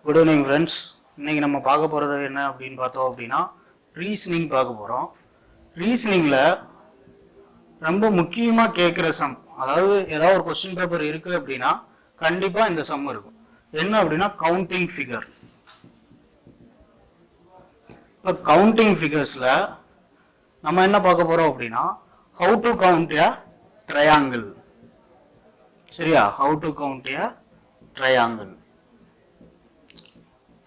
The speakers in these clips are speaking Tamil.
Good evening friends. இன்னைக்கு நம்ம பார்க்க போகிறது என்ன அப்படின்னு பார்த்தோம் அப்படின்னா ரீசனிங் பார்க்க போகிறோம். ரீசனிங்கில் ரொம்ப முக்கியமாக கேட்குற சம், அதாவது ஏதாவது ஒரு கொஸ்டின் பேப்பர் இருக்குது அப்படின்னா கண்டிப்பாக இந்த சம் இருக்கும். என்ன அப்படின்னா கவுண்டிங் ஃபிகர். இப்போ கவுண்டிங் ஃபிகர்ஸில் நம்ம என்ன பார்க்க போகிறோம் அப்படின்னா how to count a triangle. சரியா? How to count a triangle.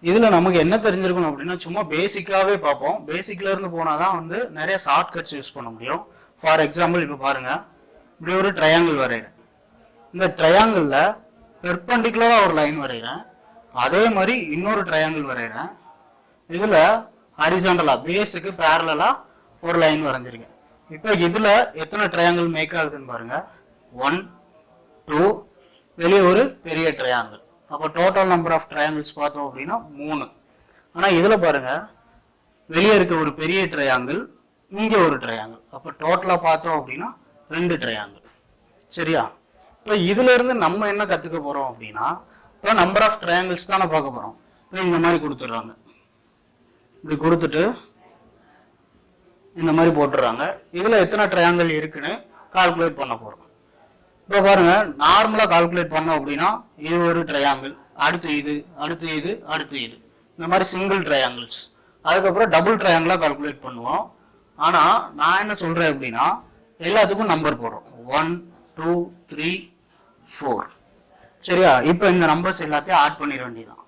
இதில் நமக்கு என்ன தெரிஞ்சிருக்கணும் அப்படின்னா சும்மா பேசிக்காகவே பார்ப்போம். பேசிக்ல இருந்து போனால் தான் வந்து நிறைய ஷார்ட்கட்ஸ் யூஸ் பண்ண முடியும். ஃபார் எக்ஸாம்பிள் இப்போ பாருங்கள், இப்படி ஒரு ட்ரையாங்கிள் வரைகிறேன். இந்த ட்ரையாங்கிளில் பெர்பெண்டிகுலராக ஒரு லைன் வரைகிறேன். அதே மாதிரி இன்னொரு ட்ரையாங்கிள் வரைகிறேன். இதில் ஹரிசாண்டலாக பேஸுக்கு பேரலாக ஒரு லைன் வரைஞ்சிருக்கேன். இப்போ இதில் எத்தனை ட்ரையாங்கிள் மேக் ஆகுதுன்னு பாருங்கள். 1 2, வெளியே ஒரு பெரிய ட்ரையாங்கிள். அப்போ டோட்டல் நம்பர் ஆஃப் ட்ரையாங்கிள்ஸ் பார்த்தோம் அப்படின்னா 3. ஆனால் இதில் பாருங்கள், வெளியே இருக்க ஒரு பெரிய ட்ரையாங்கிள், இங்கே ஒரு ட்ரையாங்கிள். அப்போ டோட்டலாக பார்த்தோம் அப்படின்னா 2 ட்ரையாங்கிள். சரியா? இப்போ இதில் இருந்து நம்ம என்ன கற்றுக்க போகிறோம் அப்படின்னா, இப்போ நம்பர் ஆஃப் ட்ரையாங்கிள்ஸ் தானே பார்க்க போகிறோம். இப்போ இந்த மாதிரி கொடுத்துட்றாங்க. இப்படி கொடுத்துட்டு இந்த மாதிரி போட்டுடுறாங்க. இதில் எத்தனை ட்ரையாங்கிள் இருக்குன்னு கால்குலேட் பண்ண போகிறோம். இப்போ பாருங்க, நார்மலாக கால்குலேட் பண்ணோம் அப்படின்னா இது ஒரு ட்ரையாங்கிள், அடுத்து இது, அடுத்து இது, அடுத்து இது, இந்த மாதிரி சிங்கிள் ட்ரையாங்கிள்ஸ். அதுக்கப்புறம் டபுள் ட்ரையாங்கிளாக கால்குலேட் பண்ணுவோம். ஆனால் நான் என்ன சொல்கிறேன் அப்படின்னா எல்லாத்துக்கும் நம்பர் போடுறோம். 1 2 3 4. சரியா? இப்போ இந்த நம்பர்ஸ் எல்லாத்தையும் ஆட் பண்ணிட வேண்டியதான்.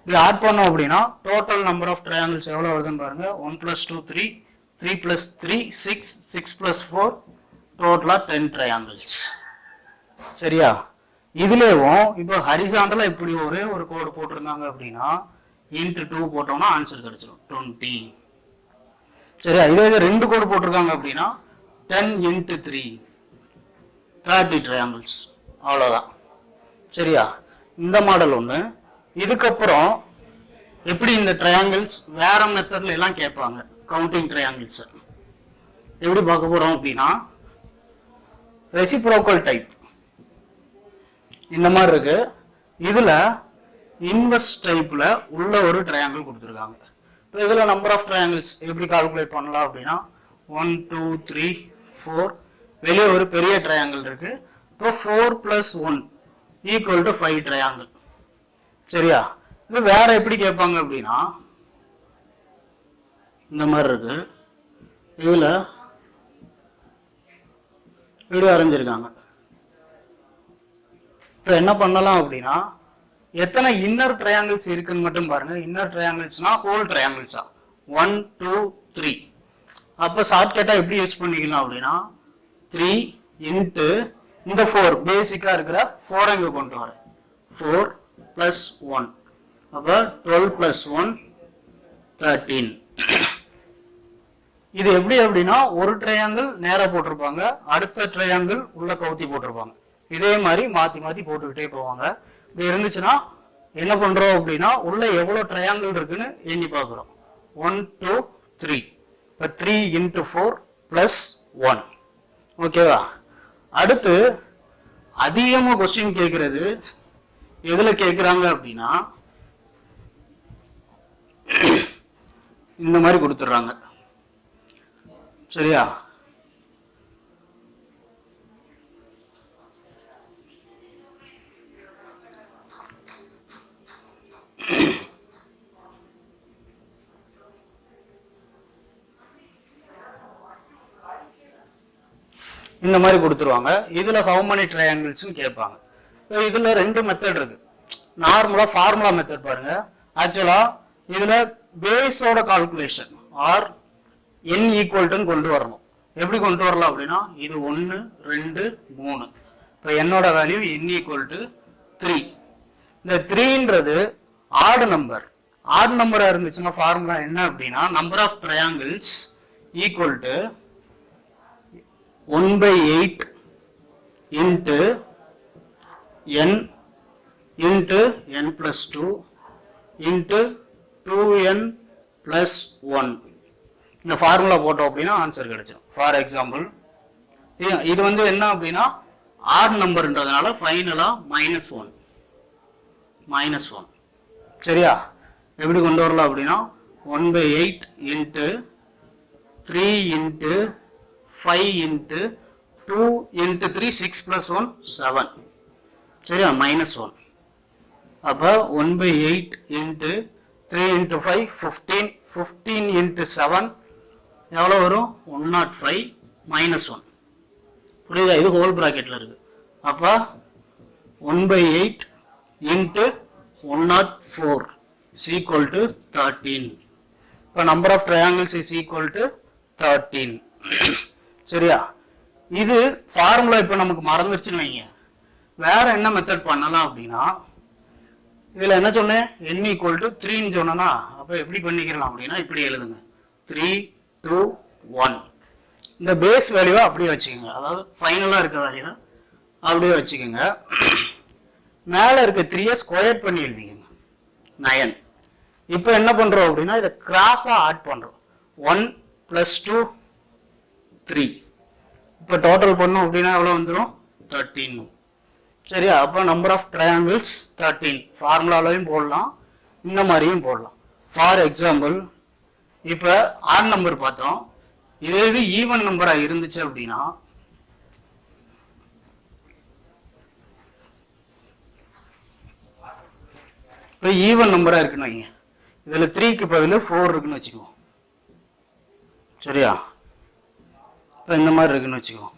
இப்படி ஆட் பண்ணோம் அப்படின்னா டோட்டல் நம்பர் ஆஃப் ட்ரையாங்கிள்ஸ் எவ்வளோ வருதுன்னு பாருங்க. 1 + 2 3, 3 + 3 6, 6 + 4, டோட்டலாக 10 ட்ரையாங்கிள்ஸ். சரியா? இதுலேயும் இப்போ ஹரிசாண்டலாக இப்படி ஒரே ஒரு கோடு போட்டிருந்தாங்க அப்படின்னா × 2 போட்டோம்னா ஆன்சர் கிடைச்சிடும் 20. சரியா? இதே 2 கோடு போட்டிருக்காங்க அப்படின்னா 10 × 3 30 ட்ரையாங்கிள்ஸ். அவ்வளோதான். சரியா? இந்த மாடல் ஒன்று. இதுக்கப்புறம் எப்படி இந்த ட்ரையாங்கிள்ஸ் வேற மெத்தட்ல எல்லாம் கேட்பாங்க. கவுண்டிங் ட்ரையாங்கிள்ஸ் எப்படி பார்க்க போகிறோம் அப்படின்னா ரெசிப்ரோக்கல் டைப் இந்த மாதிரி இருக்கு. இதுல இன்வெர்ஸ் டைப்ல உள்ள ஒரு ட்ரையாங்கிள் கொடுத்துருக்காங்க. இப்போ இதுல நம்பர் ஆஃப் ட்ரையாங்கிள்ஸ் எப்படி கால்குலேட் பண்ணலாம் அப்படின்னா 1 2 3 4, வெளியே ஒரு பெரிய ட்ரையாங்கிள் இருக்கு. இப்போ 4 + 1 = 5 ட்ரையாங்கிள். சரியா? இது வேற எப்படி கேட்பாங்க அப்படின்னா இந்த மாதிரி இருக்கு. இதுல வீடியோ வரைஞ்சிருக்காங்க. இப்போ என்ன பண்ணலாம் அப்படின்னா எத்தனை இன்னர் ட்ரையாங்கிள்ஸ் இருக்குன்னு மட்டும் பாருங்க. இன்னர் ட்ரையாங்கிள்ஸ்னா ஹோல் ட்ரையாங்கிள்ஸா 1 2 3. அப்போ ஷார்ட்கட்டா எப்படி யூஸ் பண்ணிக்கலாம் அப்படின்னா 3 × இந்த 4 பேசிக்கா இருக்கிற 4 இங்க கொண்டு வரேன். 4 + 1, அப்போ 12 + 1 13. இது எப்படி அப்படின்னா ஒரு ட்ரையாங்கிள் நேரா போட்டிருப்பாங்க, அடுத்த ட்ரையாங்கிள் உள்ள கவுத்தி போட்டிருப்பாங்க. இதே மாதிரி மாத்தி மாத்தி போட்டுக்கிட்டே போவாங்க. இப்படி இருந்துச்சுன்னா என்ன பண்றோம் அப்படின்னா உள்ள எவ்வளவு ட்ரையாங்கிள் இருக்குன்னு எண்ணி பார்க்குறோம். 1 2 3. இப்போ 3 × 4 + 1. ஓகேவா? அடுத்து அதிகமாக கொஸ்டின் கேட்கறது எதுல கேட்குறாங்க அப்படின்னா இந்த மாதிரி கொடுத்துட்றாங்க. சரியா? இந்த மாதிரி கொடுத்துருவாங்க. இதுல ஹவு many ட்ரையாங்கிள்ஸ் கேட்பாங்க. இதுல 2 மெத்தட் இருக்கு. நார்மலா ஃபார்முலா மெத்தட் பாருங்க. ஆக்சுவலா இதுல பேஸோட கால்குலேஷன் ஆர் n ஈக்குவல்ட்டுன்னு கொண்டு வரணும். எப்படி கொண்டு வரலாம் அப்படின்னா இது 1 2 3. இப்போ என்னோட வேல்யூ n = 3. இந்த 3ன்றது ஆட் நம்பர். ஆட் நம்பரா இருந்துச்சுன்னா ஃபார்முலா என்ன அப்படின்னா number of triangles equal 1/8 × n × n + 2 × 2n + 1. இந்த ஃபார்முலா போட்டோம் அப்படின்னா ஆன்சர் கிடைச்சிடும். ஃபார் எக்ஸாம்பிள் இது வந்து என்ன அப்படின்னா ஆட் நம்பர்ன்றதுனால ஃபைனலா -1. சரியா? எப்படி கொண்டு வரலாம் அப்படின்னா 1/8 இன்ட்டு 3 இன்ட்டு 5 இன்ட்டு 2 இன்ட்டு 3 6 + 1 7. சரியா? -1. அப்போ 1/8 இன்ட்டு 3 இன்ட்டு 5 15 15 இன்ட்டு 7 எவ்வளோ வரும்? 105 -1. புரியுதா? இது ஹோல் ப்ராக்கெட்டில் இருக்கு. அப்போ 1/8 இன்ட்டு 104 is equal to 13. இப்போ number of triangles is equal to 13. சரியா? இது ஃபார்முலா இப்போ நமக்கு மறந்துருச்சுன்னு வைங்க. வேற என்ன மெத்தட் பண்ணலாம் அப்படின்னா, இதில் என்ன சொன்னேன்? n = 3ன்னு சொன்னா, அப்போ எப்படி பண்ணிக்கலாம் அப்படின்னா இப்படி எழுதுங்க. 3 2 1. இந்த பேஸ் வேல்யூவை அப்படியே வச்சுக்கோங்க. அதாவது ஃபைனலாக இருக்க வேல்யூவை அப்படியே வச்சுக்கோங்க. மேலே இருக்க 3யை ஸ்கொயர் பண்ணி எழுதிக்கோங்க. 9. இப்போ என்ன பண்ணுறோம் அப்படின்னா இதை கிராஸாக ஆட் பண்ணுறோம். 1 + 2 3. இப்போ டோட்டல் பண்ணோம் அப்படின்னா எவ்வளோ வந்துடும்? 13. சரியா? அப்போ நம்பர் ஆஃப் ட்ரையாங்கிள்ஸ் 13. ஃபார்முலாலையும் போடலாம், இந்த மாதிரியும் போடலாம். ஃபார் எக்ஸாம்பிள் இப்போ ஆட் நம்பர் பார்த்தோம். இதே இது ஈவன் நம்பராக இருந்துச்சு அப்படின்னா இப்போ ஈவன் நம்பராக இருக்குன்னு வைங்க. இதில் 3க்கு பதில் 4 இருக்குன்னு வச்சுக்குவோம். சரியா? இப்போ இந்த மாதிரி இருக்குன்னு வச்சுக்குவோம்.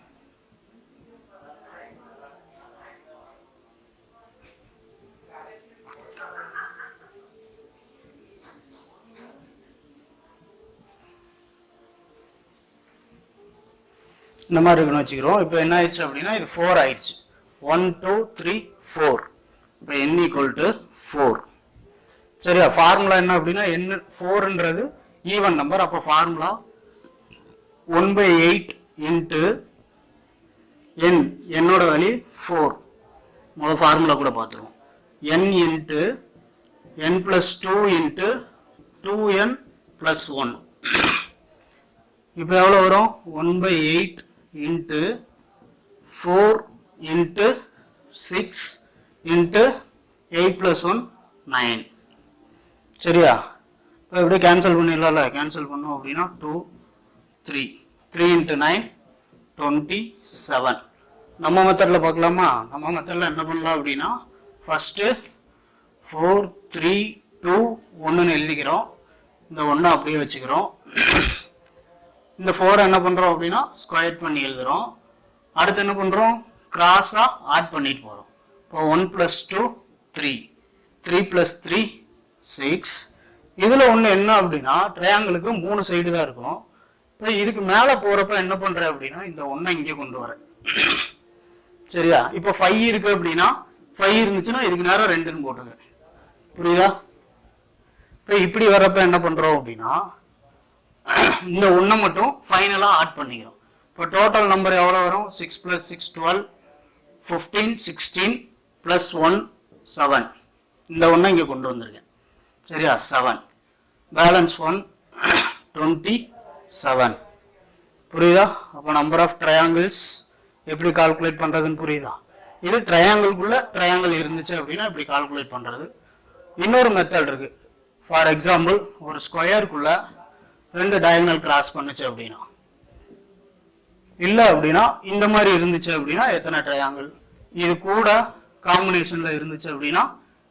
இந்த மாதிரி இருக்குன்னு வச்சுக்கிறோம். இப்போ என்ன ஆயிடுச்சு அப்படின்னா இது 4 ஆயிடுச்சு. 1 2 3 4. இப்போ n = 4. சரியா? ஃபார்முலா என்ன அப்படின்னா n 4ன்றது ஈவன் நம்பர். அப்போ ஃபார்முலா 1/8 இன்ட்டு n, என்னோட வேல்யூ 4. முதல் ஃபார்முலா கூட பார்த்துருவோம். n into n + 2 into 2n + 1. இப்போ எவ்வளோ வரும்? 1/8 இன்ட்டு 4 இன்ட்டு 6 இன்ட்டு 8 + 1 9. சரியா? இப்போ எப்படி கேன்சல் பண்ணிடலாம்ல? கேன்சல் பண்ணோம் அப்படின்னா 2 3 3 இன்ட்டு 9 27. நம்ம மெத்தடில் பார்க்கலாமா? நம்ம மெத்தடில் என்ன பண்ணலாம் அப்படின்னா ஃபஸ்ட்டு 4 3 2 1ன்னு எழுதிக்கிறோம். இந்த 1 அப்படியே வச்சுக்கிறோம். இந்த 4 என்ன பண்ணுறோம் அப்படின்னா ஸ்கொயர் பண்ணி எழுதுகிறோம். அடுத்து என்ன பண்ணுறோம்? கிராஸாக ஆட் பண்ணிட்டு போகிறோம். இப்போ 1 + 2 3 3 + 3 6. இதில் ஒன்று என்ன அப்படின்னா ட்ரையாங்கிளுக்கு 3 சைடு தான் இருக்கும். இப்போ இதுக்கு மேலே போகிறப்ப என்ன பண்ணுறேன் அப்படின்னா இந்த 1 இங்கே கொண்டு வரேன். சரியா? இப்போ 5 இருக்குது அப்படின்னா 5 இருந்துச்சுன்னா இதுக்கு நேரம் 2ன்னு போட்டுங்க. புரியுதா? இப்போ இப்படி வர்றப்ப என்ன பண்ணுறோம் அப்படின்னா இந்த 1 மட்டும் ஃபைனலாக ஆட் பண்ணிக்கிறோம். இப்போ டோட்டல் நம்பர் எவ்வளோ வரும்? 6 + 6 12 15 16 + 1 7. இந்த 1 இங்கே கொண்டு வந்திருக்கேன். சரியா? 7. பேலன்ஸ் 1 27. புரியுதா? அப்போ நம்பர் ஆஃப் ட்ரையாங்கிள்ஸ் எப்படி கால்குலேட் பண்ணுறதுன்னு புரியுதா? இது ட்ரையாங்கிள்குள்ளே ட்ரையாங்கிள் இருந்துச்சு அப்படின்னா இப்படி கால்குலேட் பண்ணுறது. இன்னொரு மெத்தட் இருக்குது. ஃபார் எக்ஸாம்பிள் ஒரு ஸ்கொயருக்குள்ளே 2 டயகனல் கிராஸ் பண்ணுச்சு அப்படின்னா, இல்லை அப்படின்னா இந்த மாதிரி இருந்துச்சு அப்படின்னா எத்தனை ட்ரையாங்கிள், இது கூட காம்பினேஷனில் இருந்துச்சு அப்படின்னா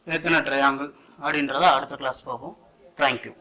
எத்தனை ட்ரையாங்கிள் அப்படின்றத அடுத்த கிளாஸ் பார்ப்போம். தேங்க்யூ.